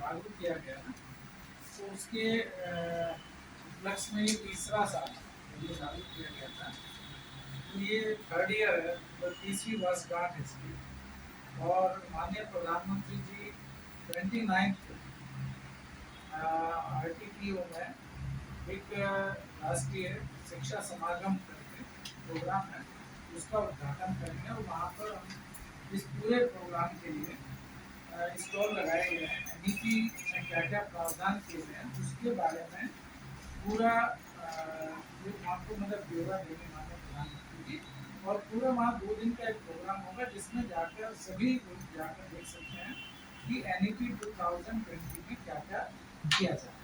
लागू किया गया ना, तो उसके उपलक्ष्य में ये तीसरा साल है, ये लागू किया गया था। तो ये थर्ड ईयर है, तो तीसरी वर्षगांठ है इसकी। और माननीय प्रधानमंत्री जी 29 RTPO में एक राष्ट्रीय शिक्षा समागम करके प्रोग्राम है, उसका उद्घाटन करेंगे। और वहाँ पर हम इस पूरे प्रोग्राम के लिए स्टॉल लगाए गए हैं, नीति में क्या क्या प्रावधान किए गए हैं उसके बारे में पूरा जो आपको मतलब ब्यौरा देंगे माननीय प्रधानमंत्री जी। और पूरा वहाँ 2 दिन का एक प्रोग्राम होगा, जिसमें जाकर सभी लोग जाकर देख सकते हैं कि NEP 2020 में क्या क्या किया जाए।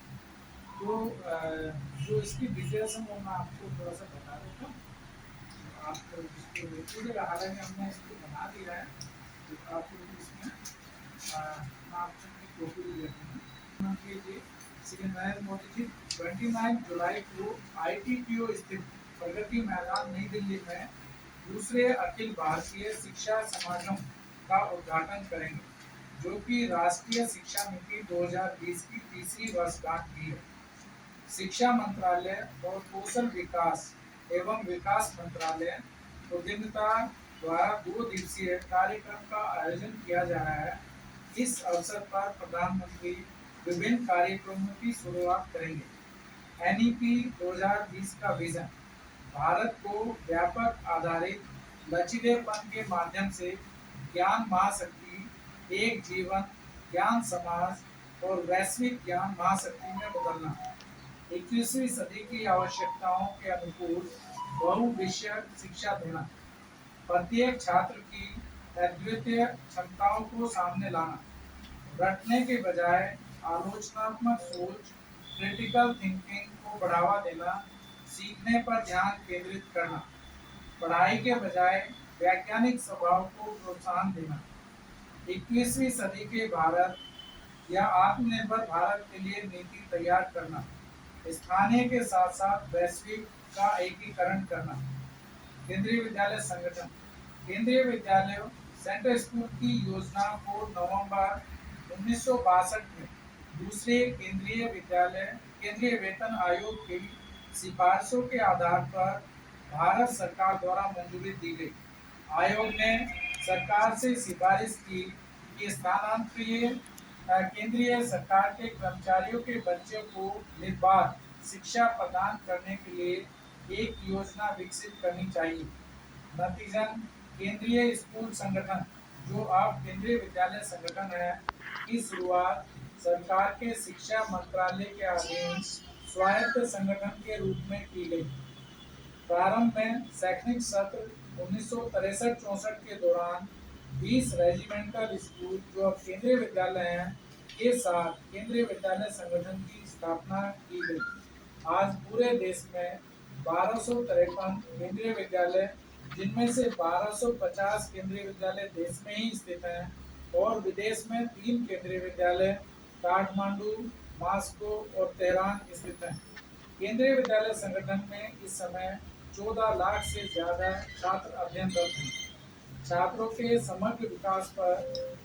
तो जो इसकी डिटेल्स है वो मैं आपको थोड़ा सा बता देता हूँ। आप इसको देखिएगा, हालांकि हमने इसको बना दिया है, तो आप लोग इसमें मैं आपकी कॉपी भी दे दूँगा जी। श्री नरेंद्र मोदी जी 29 जुलाई को ITPO स्थित प्रगति मैदान नई दिल्ली में दूसरे अखिल भारतीय शिक्षा समागम का उद्घाटन करेंगे, जो कि राष्ट्रीय शिक्षा नीति 2020 की तीसरी वर्षगांठ भी है। शिक्षा मंत्रालय और कौशल विकास एवं विकास मंत्रालय उद्यमिता द्वारा 2 दिवसीय कार्यक्रम का आयोजन किया जा रहा है। इस अवसर पर प्रधानमंत्री विभिन्न कार्यक्रमों की शुरुआत करेंगे। NEP 2020 का विजन भारत को व्यापक आधारित लचीलेपन के माध्यम से ज्ञान महाशक्ति, एक जीवन, ज्ञान समाज और वैश्विक ज्ञान महाशक्ति में बदलना, 21वीं सदी की आवश्यकताओं के अनुकूल बहुविषयक शिक्षा देना, प्रत्येक छात्र की अद्वितीय क्षमताओं को सामने लाना, रटने के बजाय आलोचनात्मक सोच, क्रिटिकल थिंकिंग को बढ़ावा देना, सीखने पर ध्यान केंद्रित करना, पढ़ाई के बजाय वैज्ञानिक स्वभाव को प्रोत्साहन देना, 21वीं सदी के भारत या आत्मनिर्भर भारत के लिए नीति तैयार करना, स्थानीय के साथ साथ वैश्विक का एकीकरण करना। केंद्रीय विद्यालय संगठन, केंद्रीय विद्यालयों सेंट्रल स्कूल की योजना को नवंबर 1962 में दूसरे केंद्रीय वेतन आयोग की सिफारिशों के आधार पर भारत सरकार द्वारा मंजूरी दी गई। आयोग ने सरकार से सिफारिश की कि स्थानांतरित केंद्रीय सरकार के कर्मचारियों के बच्चों को निर्बाध शिक्षा प्रदान करने के लिए एक योजना विकसित करनी चाहिए। नतीजन केंद्रीय स्कूल संगठन, जो अब केंद्रीय विद्यालय संगठन है, की शुरुआत सरकार के शिक्षा मंत्रालय के अधीन स्वायत्त संगठन के रूप में की गई। प्रारंभ में शैक्षणिक सत्र 1963-64 के दौरान 20 रेजिमेंटल स्कूल, जो अब केंद्रीय विद्यालय हैं, के साथ केंद्रीय विद्यालय संगठन की स्थापना की गई। आज पूरे देश में 1253 केंद्रीय विद्यालय, जिनमें से 1250 केंद्रीय विद्यालय देश में ही स्थित हैं और विदेश में 3 केंद्रीय विद्यालय काठमांडू, मॉस्को और तेहरान स्थित हैं। केंद्रीय विद्यालय संगठन में इस समय 14 लाख से ज्यादा छात्र अध्ययनरत हैं। छात्रों के समग्र विकास पर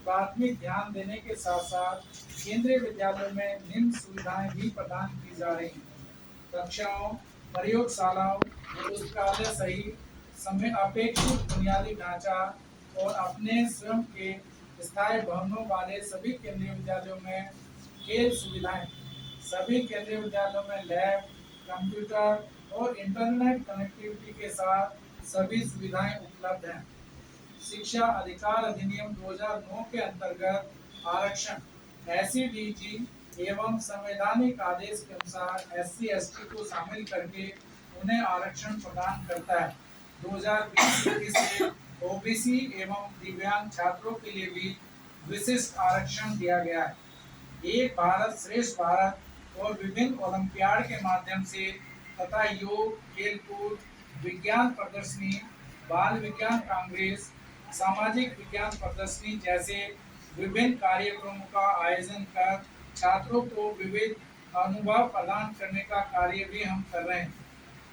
प्राथमिक ध्यान देने के साथ साथ केंद्रीय विद्यालयों में निम्न सुविधाएं भी प्रदान की जा रही हैं। कक्षाओं, प्रयोगशालाओं, पुस्तकालय सहित समय अपेक्षित बुनियादी ढांचा और अपने स्वयं के स्थायी भवनों वाले सभी केंद्रीय विद्यालयों में खेल सुविधाएं, सभी केंद्रीय विद्यालयों में लैब, कंप्यूटर और इंटरनेट कनेक्टिविटी के साथ सभी सुविधाएं उपलब्ध हैं। शिक्षा अधिकार अधिनियम 2009 के अंतर्गत आरक्षण SC/DG एवं संवैधानिक आदेश के अनुसार SC/ST को शामिल करके उन्हें आरक्षण प्रदान करता है। 2020 से OBC एवं दिव्यांग छात्रों के लिए भी विशिष्ट आरक्षण दिया गया है। एक भारत श्रेष्ठ भारत और विभिन्न ओलंपियाड के माध्यम से तथा योग, खेलकूद, विज्ञान प्रदर्शनी, बाल विज्ञान कांग्रेस, सामाजिक विज्ञान प्रदर्शनी जैसे विभिन्न कार्यक्रमों का आयोजन कर छात्रों को विविध अनुभव प्रदान करने का कार्य भी हम कर रहे हैं।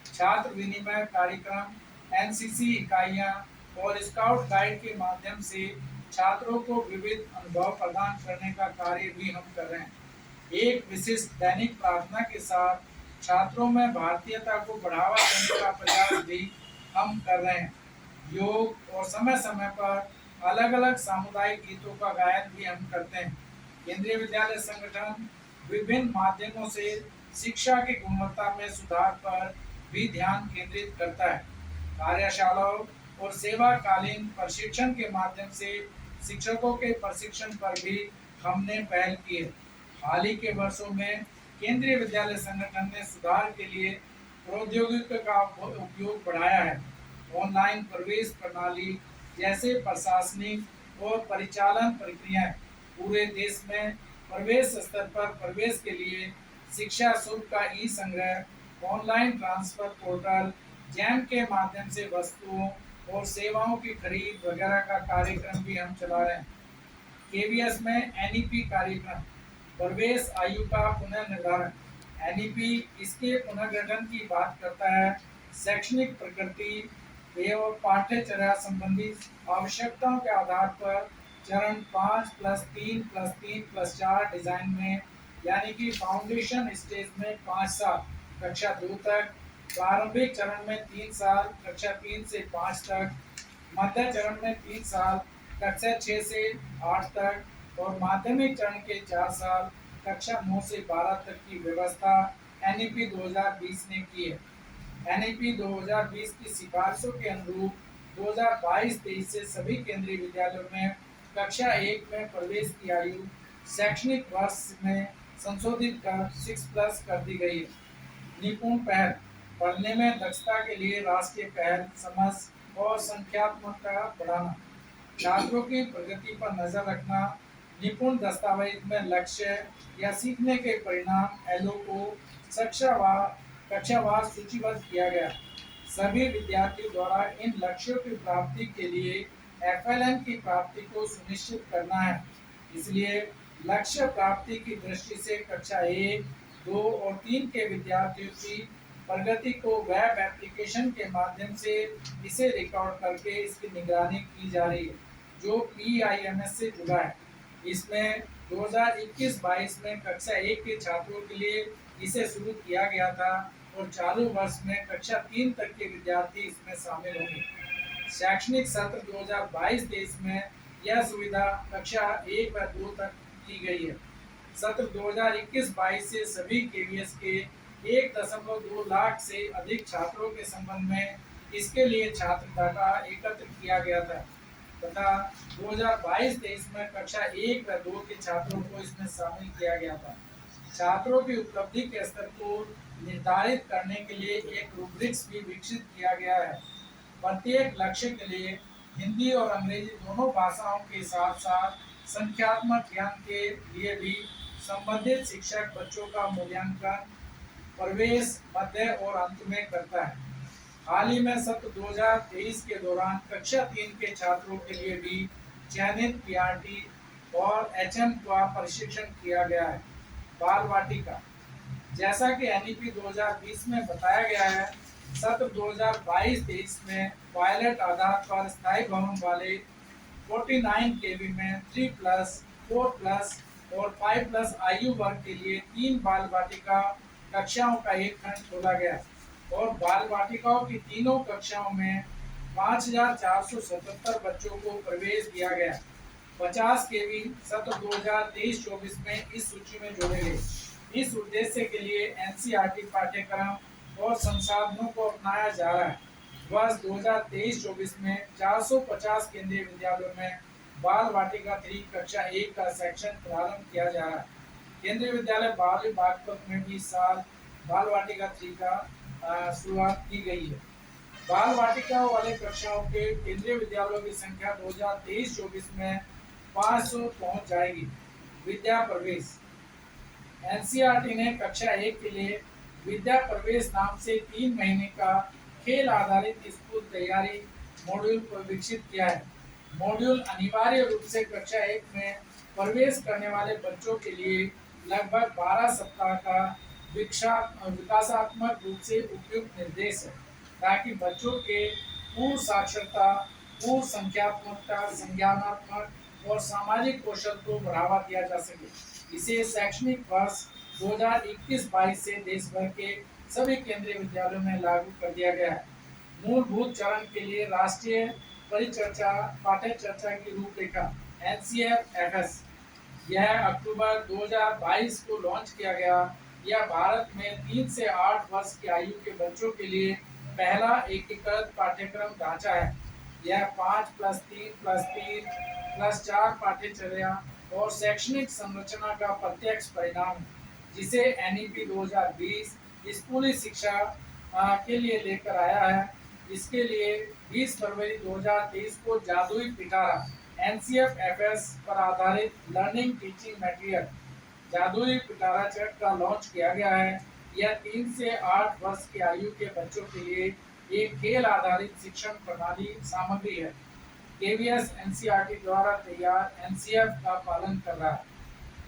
छात्र विनिमय कार्यक्रम, NCC इकाइयाँ और स्काउट गाइड के माध्यम से छात्रों को विविध अनुभव प्रदान करने का कार्य भी हम कर रहे हैं। एक विशिष्ट दैनिक प्रार्थना के साथ छात्रों में भारतीयता को बढ़ावा देने का प्रयास भी हम कर रहे हैं। योग और समय समय पर अलग अलग सामुदायिक गीतों का गायन भी हम करते हैं। केंद्रीय विद्यालय संगठन विभिन्न माध्यमों से शिक्षा की गुणवत्ता में सुधार पर भी ध्यान केंद्रित करता है। कार्यशालाओं और सेवाकालीन प्रशिक्षण के माध्यम से शिक्षकों के प्रशिक्षण पर भी हमने पहल की है। हाल ही के वर्षों में केंद्रीय विद्यालय संगठन ने सुधार के लिए प्रौद्योगिकी का उपयोग बढ़ाया है। ऑनलाइन प्रवेश प्रणाली जैसे प्रशासनिक और परिचालन प्रक्रियाएं पूरे देश में प्रवेश स्तर पर प्रवेश के लिए शिक्षा शुल्क का ई संग्रह, ऑनलाइन ट्रांसफर पोर्टल, जैम के माध्यम से वस्तुओं और सेवाओं की खरीद वगैरह का कार्यक्रम भी हम चला रहे हैं। केवीएस में एनईपी कार्यक्रम, प्रवेश आयु का पुनर्निर्धारण। एनईपी इसके पुनर्गठन की बात करता है। शैक्षणिक प्रकृति एवं पाठ्यचर्या संबंधी आवश्यकताओं के आधार पर चरण 5+3+3+4 डिजाइन में, यानी कि फाउंडेशन स्टेज में 5 साल कक्षा 2 तक, प्रारंभिक चरण में 3 साल कक्षा 3 से 5 तक, मध्य चरण में 3 साल कक्षा 6 से 8 तक और माध्यमिक चरण के 4 साल कक्षा 9 से 12 तक की व्यवस्था एनईपी 2020 ने की है। एनईपी 2020 की सिफारिशों के अनुरूप 2022-23 से सभी केंद्रीय विद्यालयों में कक्षा 1 में प्रवेश की आयु शैक्षणिक वर्ष में संशोधित कर 6+ कर दी गई है। निपुण पहल, पढ़ने में दक्षता के लिए राष्ट्रीय पहल, समझ और संख्यात्मकता बढ़ाना, छात्रों की प्रगति पर नजर रखना, निपुण दस्तावेज में लक्ष्य या सीखने के परिणाम एलओ को कक्षावार सूचीबद्ध किया गया। सभी विद्यार्थियों द्वारा इन लक्ष्यों की प्राप्ति के लिए एफएलएन की प्राप्ति को सुनिश्चित करना है। इसलिए लक्ष्य प्राप्ति की दृष्टि से कक्षा 1, 2 और 3 के विद्यार्थियों की प्रगति को वेब एप्लीकेशन के माध्यम से इसे रिकॉर्ड करके इसकी निगरानी की जा रही है, जो PIMS से जुड़ा है। इसमें 2021-22 में कक्षा 1 के छात्रों के लिए इसे शुरू किया गया था और चालू वर्ष में कक्षा 3 तक के विद्यार्थी इसमें शामिल होंगे। शैक्षणिक सत्र 2022-23 में यह सुविधा कक्षा 1 व 2 तक की गई है। सत्र 2021-22 से सभी केवीएस के 1.2 लाख से अधिक छात्रों के संबंध में इसके लिए छात्र डाटा एकत्र किया गया था तथा 2022-23 में कक्षा 1 व 2 के छात्रों को इसमें शामिल किया गया था। छात्रों की उपलब्धि के स्तर को निर्धारित करने के लिए एक रूब्रिक्स भी विकसित किया गया है। प्रत्येक लक्ष्य के लिए हिंदी और अंग्रेजी दोनों भाषाओं के साथ साथ संख्यात्मक ज्ञान के लिए भी संबंधित शिक्षक बच्चों का मूल्यांकन प्रवेश, मध्य और अंत में करता है। हाल ही में सत्र 2023 के दौरान कक्षा 3 के छात्रों के लिए भी चयनित पीआरटी और एचएम का प्रशिक्षण किया गया है। बाल वाटिका, जैसा कि एनईपी 2020 में बताया गया है, सत्र 2022-23 में पायलट आधार पर स्थायी भवन वाले 49 केवी में 3+, 4+ और 5+ आयु वर्ग के लिए 3 बाल वाटिका कक्षाओं का एक खंड खोला गया और बाल वाटिकाओं की तीनों कक्षाओं में 5477 बच्चों को प्रवेश दिया गया। 50 केवी सत्र 2023-24 में इस सूची में जोड़े गए। इस उद्देश्य के लिए एनसीईआरटी पाठ्यक्रम और संसाधनों को अपनाया जा रहा है। वर्ष 2023-24 में 450 केंद्रीय विद्यालयों में बाल वाटिका 3 कक्षा 1 का सेक्शन प्रारंभ किया जा रहा है। केंद्रीय विद्यालय बाल बागपत में भी इस साल बाल वाटिका 3 का शुरुआत की गई है। बाल वाटिका वाले कक्षाओं के केंद्रीय विद्यालयों की संख्या 2023-24 में 500 पहुंच जाएगी। विद्या प्रवेश, एनसीईआरटी ने कक्षा 1 के लिए विद्या प्रवेश नाम से 3 महीने का खेल आधारित स्कूल तैयारी मॉड्यूल को विकसित किया है। मॉड्यूल अनिवार्य रूप से कक्षा 1 में प्रवेश करने वाले बच्चों के लिए लगभग 12 सप्ताह का विकासात्मक रूप से उपयुक्त निर्देश है, ताकि बच्चों के पूर्ण साक्षरता, पूर्ण संख्यात्मकता, संज्ञानात्मक और सामाजिक कौशल को बढ़ावा दिया जा सके। इसे शैक्षणिक वर्ष 2021-22 से देश भर के सभी केंद्रीय विद्यालयों में लागू कर दिया गया है। मूलभूत चरण के लिए राष्ट्रीय परिचर्चा पाठ्य चर्चा की रूपरेखा NCF-FS यह अक्टूबर 2022 को लॉन्च किया गया। यह भारत में 3 से 8 वर्ष की आयु के बच्चों के लिए पहला एकीकृत पाठ्यक्रम ढांचा है। यह 5+3+3+4 पाठ्यचर्या और शैक्षणिक संरचना का प्रत्यक्ष परिणाम है, जिसे NEP 2020 स्कूली शिक्षा के लिए लेकर आया है। इसके लिए 20 फरवरी 2023 को जादुई पिटारा NCF-FS पर आधारित लर्निंग टीचिंग मटेरियल जादुई पिटारा चैट का लॉन्च किया गया है। यह 3 से 8 वर्ष की आयु के बच्चों के लिए एक खेल आधारित शिक्षण प्रणाली सामग्री है। KVS NCERT द्वारा तैयार NCF का पालन कर रहा है।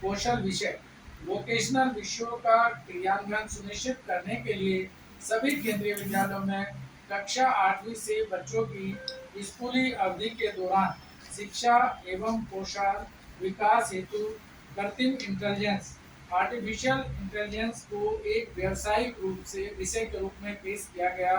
कौशल विषय वोकेशनल विषयों का क्रियान्वयन सुनिश्चित करने के लिए सभी केंद्रीय विद्यालयों में कक्षा 8वीं से बच्चों की स्कूली अवधि के दौरान शिक्षा एवं कौशल विकास हेतु कृत्रिम इंटेलिजेंस आर्टिफिशियल इंटेलिजेंस को एक व्यावसायिक रूप से विषय के रूप में पेश किया गया